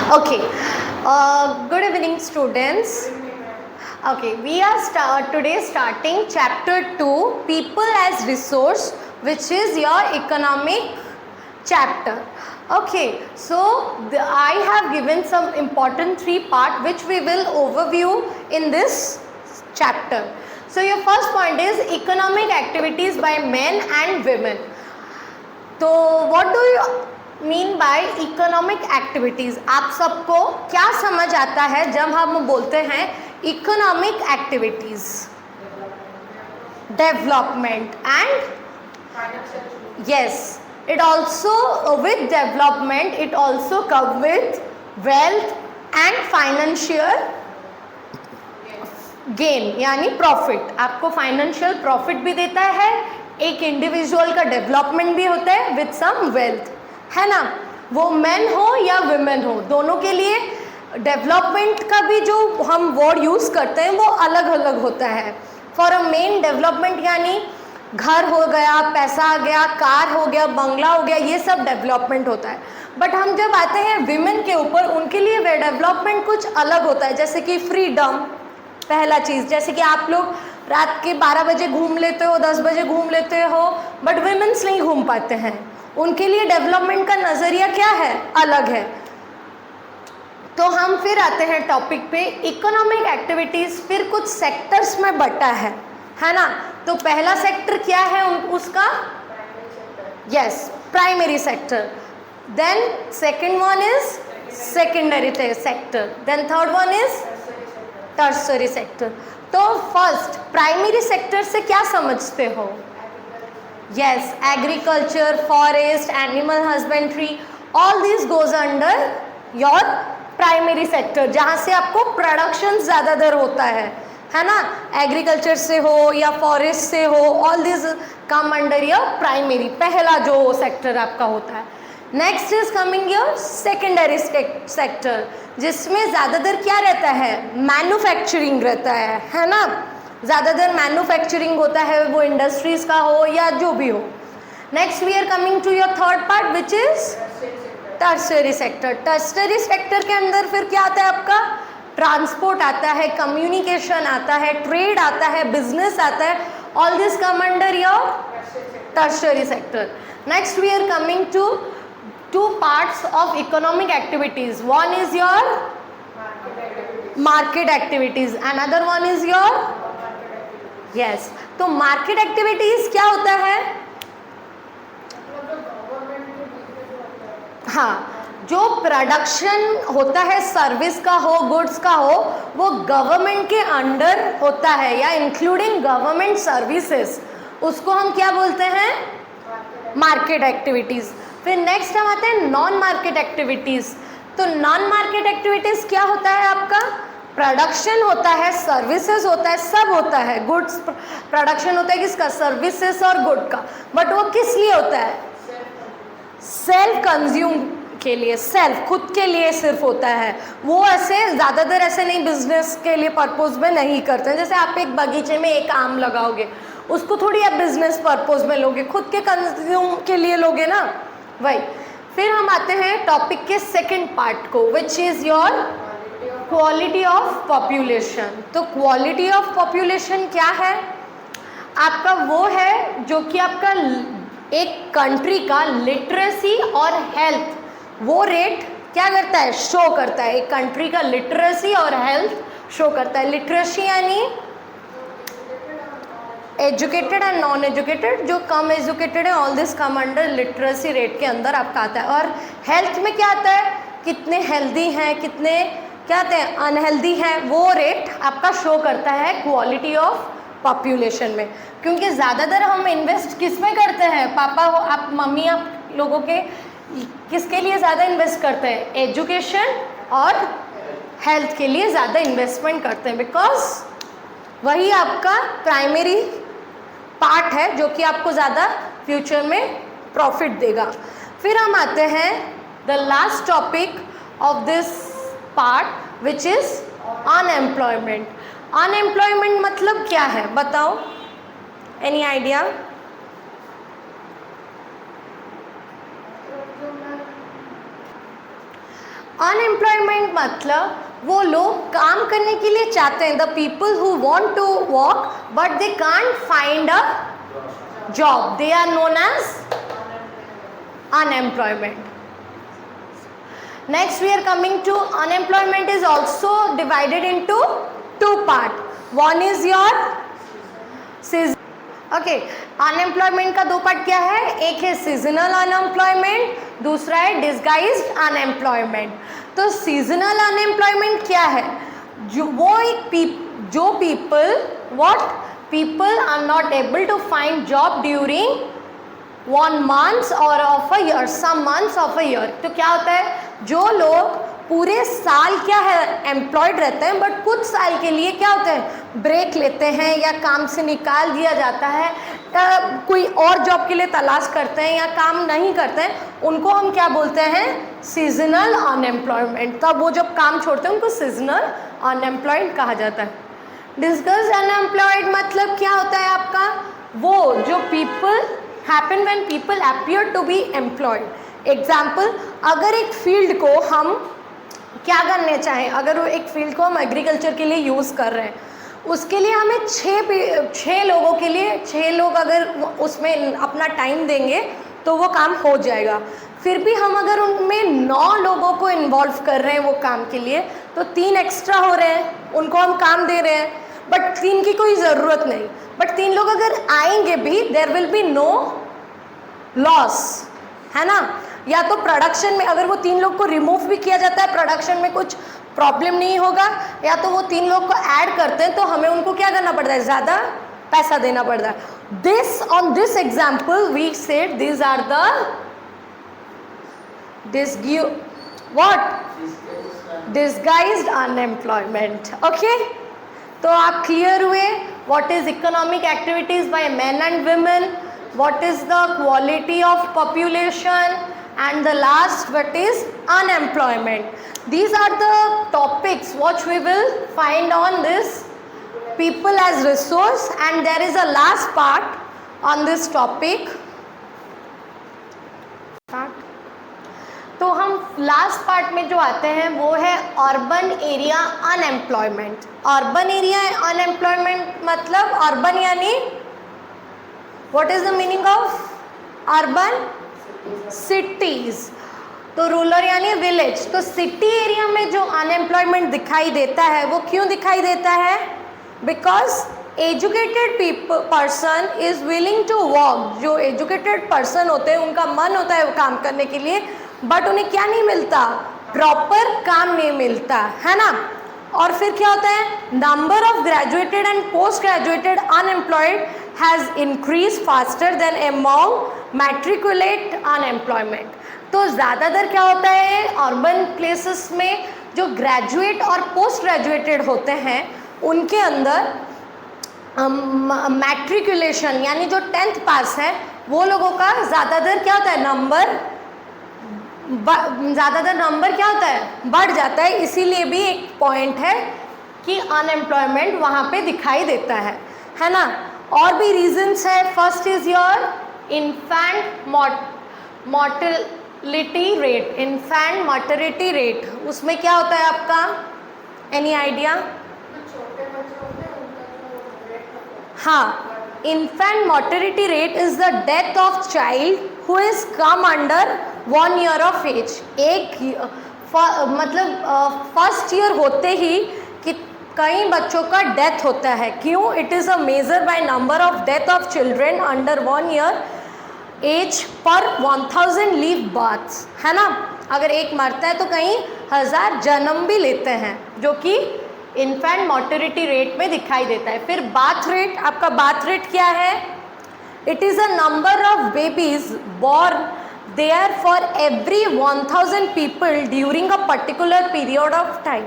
Okay. Good evening, students. Okay, we are today starting chapter 2, People as Resource, which is your economic chapter. Okay, so I have given some important 3 part which we will overview in this chapter. So your first point is economic activities by men and women. तो what do you mean by economic activities? आप सबको क्या समझ आता है जब हम बोलते हैं economic activities? Development and yes, it also with development it also come with wealth and financial gain, यानी प्रॉफिट. आपको फाइनेंशियल प्रॉफिट भी देता है, एक इंडिविजुअल का डेवलपमेंट भी होता है विद सम वेल्थ, है ना. वो मेन हो या वुमेन हो, दोनों के लिए डेवलपमेंट का भी जो हम वर्ड यूज़ करते हैं वो अलग अलग होता है. फॉर अ मेन डेवलपमेंट यानी घर हो गया, पैसा आ गया, कार हो गया, बंगला हो गया, ये सब डेवलपमेंट होता है. बट हम जब आते हैं विमेन के ऊपर, उनके लिए वे डेवलपमेंट कुछ अलग होता है. जैसे कि फ्रीडम, पहला चीज़. जैसे कि आप लोग रात के 12 बजे घूम लेते हो, 10 बजे घूम लेते हो, बट विमेंस नहीं घूम पाते हैं. उनके लिए डेवलपमेंट का नज़रिया क्या है? अलग है. तो हम फिर आते हैं टॉपिक पे. इकोनॉमिक एक्टिविटीज़ फिर कुछ सेक्टर्स में बटा है ना. तो पहला सेक्टर क्या है उसका? Yes, primary sector. Then second one is secondary sector. Then third one is tertiary sector. तो फर्स्ट प्राइमरी सेक्टर से क्या समझते हो? Yes, agriculture, forest, animal husbandry, all this goes under your primary sector, जहाँ से आपको प्रोडक्शन ज़्यादातर होता है ना. एग्रीकल्चर से हो या फॉरेस्ट से हो, all this come under your primary, पहला जो सेक्टर आपका होता है. Next is coming your secondary sector, जिसमें ज़्यादातर क्या रहता है? मैन्युफैक्चरिंग रहता है ना. ज़्यादातर मैन्युफैक्चरिंग होता है, वो इंडस्ट्रीज़ का हो या जो भी हो. Next we are coming to your third part which is tertiary sector. Tertiary sector के अंदर फिर क्या आता है आपका? ट्रांसपोर्ट आता है, कम्युनिकेशन आता है, ट्रेड आता है, बिजनेस आता है. All this come under your tertiary sector. Next we are coming to two parts of economic activities. One is your market activities, another one is your yes. तो market activities क्या होता है? हाँ, जो प्रोडक्शन होता है सर्विस का हो, गुड्स का हो, वो गवर्नमेंट के अंडर होता है या इंक्लूडिंग गवर्नमेंट सर्विसेज, उसको हम क्या बोलते हैं? Market activities. फिर नेक्स्ट हम आते हैं नॉन मार्केट एक्टिविटीज़. तो नॉन मार्केट एक्टिविटीज़ क्या होता है आपका? प्रोडक्शन होता है, सर्विसेज होता है, सब होता है. गुड्स प्रोडक्शन होता है किसका? सर्विसेज और गुड का. बट वो किस लिए होता है? सेल्फ कंज्यूम के लिए, सेल्फ खुद के लिए सिर्फ होता है. वो ऐसे ज़्यादातर ऐसे नहीं बिजनेस के लिए पर्पज़ में नहीं करते हैं. जैसे आप एक बगीचे में एक आम लगाओगे, उसको थोड़ी आप बिजनेस पर्पज़ में लोगे, खुद के कंज्यूम के लिए लोगे ना, वही. फिर हम आते हैं टॉपिक के सेकंड पार्ट को, which is your quality of population. तो क्वालिटी ऑफ पॉपुलेशन क्या है? आपका वो है जो कि आपका एक कंट्री का लिटरेसी और हेल्थ, वो रेट क्या करता है? शो करता है. एक कंट्री का लिटरेसी और हेल्थ शो करता है. लिटरेसी यानी एजुकेटेड एंड नॉन एजुकेटेड, जो कम एजुकेटेड है, all this come under literacy rate के अंदर आपका आता है. और हेल्थ में क्या आता है? कितने हेल्दी हैं, कितने क्या आते हैं अनहेल्दी हैं, वो रेट आपका शो करता है क्वालिटी ऑफ पॉपुलेशन में. क्योंकि ज़्यादातर हम इन्वेस्ट किस में करते हैं? पापा हो आप, मम्मी आप लोगों के किसके लिए ज़्यादा इन्वेस्ट करते हैं? एजुकेशन और हेल्थ के लिए ज़्यादा इन्वेस्टमेंट करते हैं, बिकॉज वही आपका प्राइमरी पार्ट है जो कि आपको ज़्यादा फ्यूचर में प्रॉफिट देगा. फिर हम आते हैं the last topic of this part which is unemployment. Unemployment मतलब क्या है बताओ? Any idea? अनएम्प्लॉयमेंट मतलब वो लोग काम करने के लिए चाहते हैं, the people who want to work but they can't find a job, they are known as unemployment. Next we are coming to unemployment is also divided into two part. One is your unemployment का दो part क्या है, एक है seasonal unemployment, दूसरा है disguised unemployment. तो seasonal unemployment क्या है, जो people are not able to find job during 1 month और of a year, some months of a year. तो क्या होता है, जो लोग पूरे साल क्या है एम्प्लॉयड रहते हैं बट कुछ साल के लिए क्या होते हैं ब्रेक लेते हैं या काम से निकाल दिया जाता है, कोई और जॉब के लिए तलाश करते हैं या काम नहीं करते हैं, उनको हम क्या बोलते हैं, सीजनल अनएम्प्लॉयमेंट. तब वो जब काम छोड़ते हैं उनको सीजनल अनएम्प्लॉयड कहा जाता है. डिस्गाइज्ड अनएम्प्लॉयड मतलब क्या होता है आपका, वो जो people happen when people appear to be employed. Example, अगर एक फील्ड को हम क्या करने चाहें, अगर वो एक फील्ड को हम एग्रीकल्चर के लिए यूज़ कर रहे हैं, उसके लिए हमें 6 लोगों के लिए 6 लोग अगर उसमें अपना टाइम देंगे तो वो काम हो जाएगा. फिर भी हम अगर उनमें 9 लोगों को इन्वॉल्व कर रहे हैं वो काम के लिए, तो 3 एक्स्ट्रा हो रहे हैं, उनको हम काम दे रहे हैं, बट 3 की कोई ज़रूरत नहीं. बट 3 लोग अगर आएंगे भी, there will be no loss, है ना. या तो प्रोडक्शन में अगर वो 3 लोग को रिमूव भी किया जाता है, प्रोडक्शन में कुछ प्रॉब्लम नहीं होगा, या तो वो 3 लोग को ऐड करते हैं तो हमें उनको क्या करना पड़ता है, ज़्यादा पैसा देना पड़ता है. On this example we said these are disguised unemployment. Okay, तो आप क्लियर हुए what is economic activities by men and women, what is the quality of population, and the last what is unemployment. These are the topics which we will find on this people as resource, and there is a last part on this topic. तो हम last part में जो आते हैं वो है urban area unemployment. Urban area unemployment मतलब urban यानी What is the meaning of urban? Cities. तो रूरल यानी विलेज. तो सिटी एरिया में जो अनएम्प्लॉयमेंट दिखाई देता है वो क्यों दिखाई देता है, because educated person is willing to work. जो एजुकेटेड पर्सन होते हैं उनका मन होता है वो काम करने के लिए, बट उन्हें क्या नहीं मिलता, प्रॉपर काम नहीं मिलता, है ना. और फिर क्या होता है, number of graduated and post graduated unemployed has increased faster than among matriculate unemployment. तो ज़्यादातर क्या होता है अर्बन प्लेसेस में जो ग्रेजुएट और पोस्ट ग्रेजुएटेड होते हैं उनके अंदर मैट्रिकुलेशन यानी जो 10th पास है वो लोगों का ज़्यादातर क्या होता है, ज़्यादातर नंबर क्या होता है, बढ़ जाता है. इसीलिए भी एक पॉइंट है कि अनएम्प्लॉयमेंट वहाँ पे दिखाई देता है ना. और भी रीजंस है. First is your infant mortality rate. Infant mortality rate उसमें क्या होता है आपका, एनी आइडिया? हाँ, infant mortality rate is the death of child who is come under 1 year of age. मतलब फर्स्ट ईयर होते ही कई बच्चों का डेथ होता है. क्यों? It is a major by number of death of children under 1 year age per 1000 leave births, है ना. अगर एक मरता है तो कई 1000 जन्म भी लेते हैं, जो कि इन्फेंट मॉर्टेलिटी रेट में दिखाई देता है. फिर बार्थ रेट, आपका बार्थ रेट क्या है, it is a number of babies born there for every 1000 people during a particular period of time.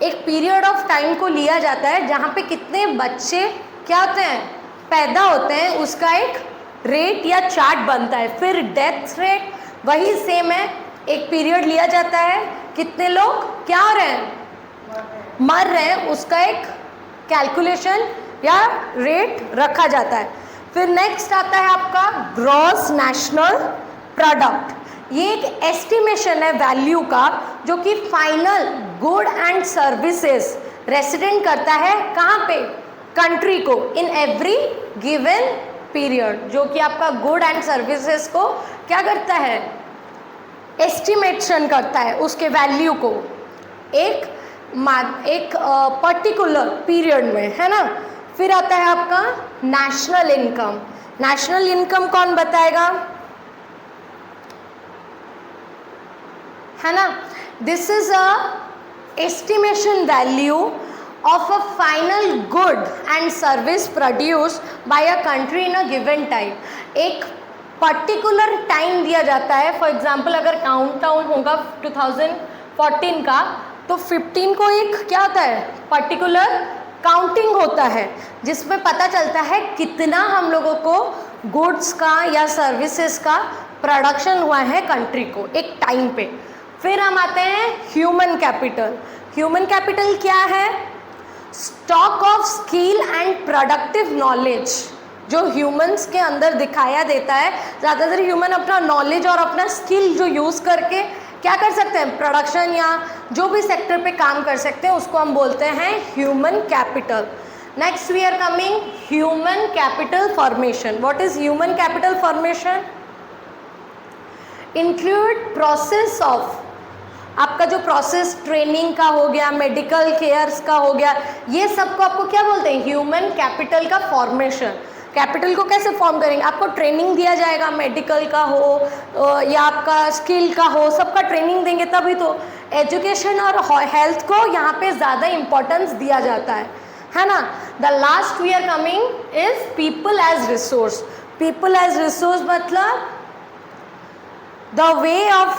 एक पीरियड ऑफ टाइम को लिया जाता है जहाँ पे कितने बच्चे क्या होते हैं, पैदा होते हैं, उसका एक रेट या चार्ट बनता है. फिर डेथ रेट वही सेम है, एक पीरियड लिया जाता है, कितने लोग क्या हो रहे हैं, मर रहे हैं, उसका एक कैलकुलेशन या रेट रखा जाता है. फिर नेक्स्ट आता है आपका ग्रॉस नेशनल प्रोडक्ट. ये एक एस्टिमेशन है वैल्यू का जो कि final good and services resident करता है कहाँ पे, कंट्री को, इन एवरी गिवन पीरियड, जो कि आपका गुड एंड सर्विसेज को क्या करता है, एस्टिमेशन करता है उसके वैल्यू को एक पर्टिकुलर पीरियड में, है ना। फिर आता है आपका नेशनल इनकम। नेशनल इनकम कौन बताएगा, है ना। This is a estimation value of a final good and service produced by a country in a given time। एक पर्टिकुलर टाइम दिया जाता है। फॉर एग्जाम्पल अगर काउंटडाउन होगा 2014 का तो 15 को एक क्या होता है, पर्टिकुलर काउंटिंग होता है जिसमें पता चलता है कितना हम लोगों को गुड्स का या सर्विसेज का प्रोडक्शन हुआ है कंट्री को एक टाइम पे। फिर हम आते हैं ह्यूमन कैपिटल। ह्यूमन कैपिटल क्या है, stock of skill and productive knowledge जो ह्यूमंस के अंदर दिखाया देता है। ज़्यादातर ह्यूमन अपना नॉलेज और अपना स्किल जो यूज़ करके क्या कर सकते हैं, प्रोडक्शन या जो भी सेक्टर पे काम कर सकते हैं उसको हम बोलते हैं human capital. Next we are coming human capital formation. What is human capital formation, include process of, आपका जो प्रोसेस ट्रेनिंग का हो गया, मेडिकल केयर्स का हो गया, ये सबको आपको क्या बोलते हैं, ह्यूमन कैपिटल का फॉर्मेशन। कैपिटल को कैसे फॉर्म करेंगे, आपको ट्रेनिंग दिया जाएगा, मेडिकल का हो या आपका स्किल का हो, सबका ट्रेनिंग देंगे तभी तो। एजुकेशन और हेल्थ को यहाँ पे ज़्यादा इम्पोर्टेंस दिया जाता है ना। The last we are coming is people as resource. People as resource मतलब the way of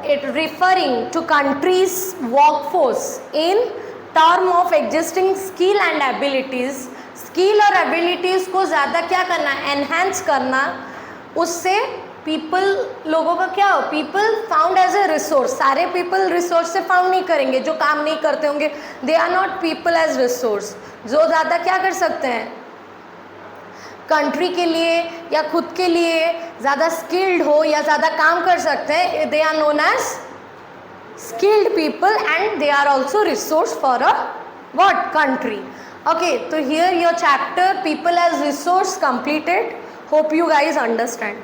it referring to country's workforce in term of existing skill and abilities। Skill और एबिलिटीज़ को ज़्यादा क्या करना, एनहेंस करना, उससे पीपल लोगों का क्या हो, people found as a resource. सारे पीपल रिसोर्स से फाउंड नहीं करेंगे जो काम नहीं करते होंगे, they are not people as resource. जो ज़्यादा क्या कर सकते हैं, कंट्री के लिए या खुद के लिए ज़्यादा स्किल्ड हो या ज़्यादा काम कर सकते हैं, they are known as skilled people and they are also resource for a what, country. Okay, तो here your chapter people as resource completed. Hope you guys understand.